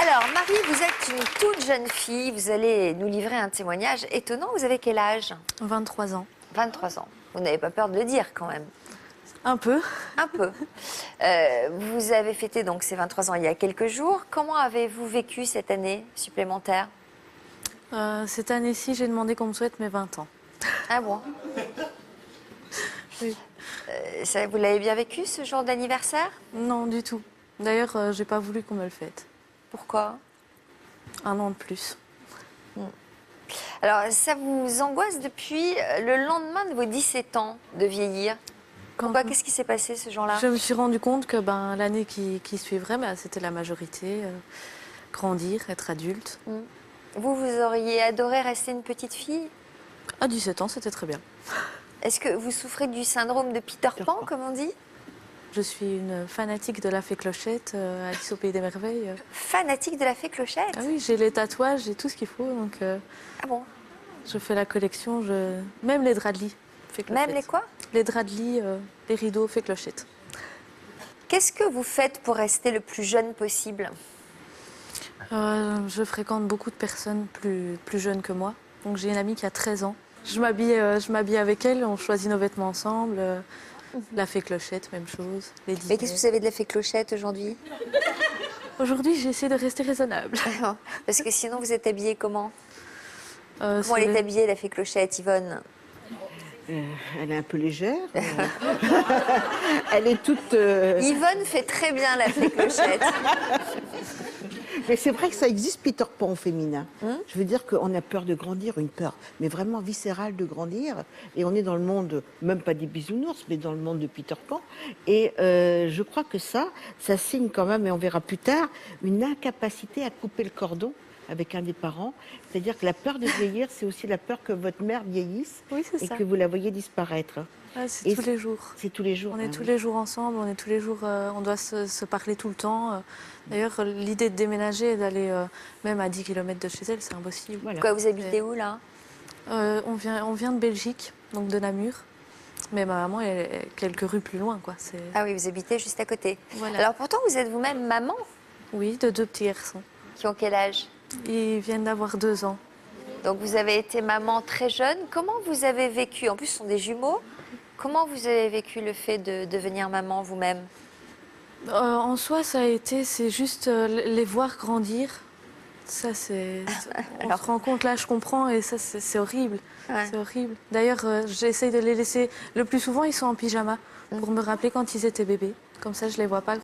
Alors, Marie, vous êtes une toute jeune fille. Vous allez nous livrer un témoignage étonnant. Vous avez quel âge? 23 ans. 23 ans. Vous n'avez pas peur de le dire, quand même? Un peu. Un peu. Vous avez fêté donc ces 23 ans il y a quelques jours. Comment avez-vous vécu cette année supplémentaire? Cette année-ci, j'ai demandé qu'on me souhaite mes 20 ans. Ah bon? Oui. Vous l'avez bien vécu, ce jour d'anniversaire? Non, du tout. D'ailleurs, j'ai pas voulu qu'on me le fête. Pourquoi? Un an de plus. Alors, ça vous angoisse depuis le lendemain de vos 17 ans de vieillir? Pourquoi? Qu'est-ce qui s'est passé ce jour-là? Je me suis rendu compte que l'année qui suivrait, c'était la majorité. Grandir, être adulte. Vous auriez adoré rester une petite fille? À 17 ans, c'était très bien. Est-ce que vous souffrez du syndrome de Peter Pan, comme on dit? Je suis une fanatique de la fée Clochette, Alice au Pays des Merveilles. Fanatique de la fée Clochette? Ah oui, j'ai les tatouages, j'ai tout ce qu'il faut. Donc, Ah bon? je fais la collection, même les draps de lit. Fée Clochette. Même les quoi? Les draps de lit, les rideaux, fée Clochette. Qu'est-ce que vous faites pour rester le plus jeune possible? Je fréquente beaucoup de personnes plus jeunes que moi. Donc j'ai une amie qui a 13 ans. Je m'habille avec elle, on choisit nos vêtements ensemble. La fée Clochette, même chose. Les Mais qu'est-ce que vous avez de la fée Clochette aujourd'hui? Aujourd'hui, j'essaie de rester raisonnable. Parce que sinon, vous êtes habillée comment? Comment C'est elle est habillée, la fée Clochette, Yvonne? Elle est un peu légère. Elle est toute... Yvonne fait très bien la fée Clochette. Mais c'est vrai que ça existe, Peter Pan au féminin. Je veux dire qu'on a peur de grandir, une peur, mais vraiment viscérale de grandir. Et on est dans le monde, même pas des bisounours, mais dans le monde de Peter Pan. Et je crois que ça signe quand même, et on verra plus tard, une incapacité à couper le cordon avec un des parents. C'est-à-dire que la peur de vieillir, c'est aussi la peur que votre mère vieillisse et ça. que vous la voyez disparaître. C'est tous les jours. C'est tous les jours. On est tous les jours ensemble, on est tous les jours, on doit se parler tout le temps. D'ailleurs, l'idée de déménager et d'aller même à 10 km de chez elle, c'est impossible. Voilà. Quoi, vous habitez où, là? On vient de Belgique, donc de Namur. Mais ma maman est quelques rues plus loin, quoi. Ah oui, vous habitez juste à côté. Voilà. Alors pourtant, vous êtes vous-même maman. Oui, de 2 petits garçons. Qui ont quel âge? Ils viennent d'avoir 2 ans. Donc vous avez été maman très jeune. Comment vous avez vécu? En plus, ce sont des jumeaux. Comment vous avez vécu le fait de devenir maman vous-même? En soi, c'est juste les voir grandir. Ça, on se rend compte, là, je comprends, et ça, c'est horrible. Ouais. C'est horrible. D'ailleurs, j'essaye de les laisser... Le plus souvent, ils sont en pyjama, pour me rappeler quand ils étaient bébés. Comme ça, je les vois pas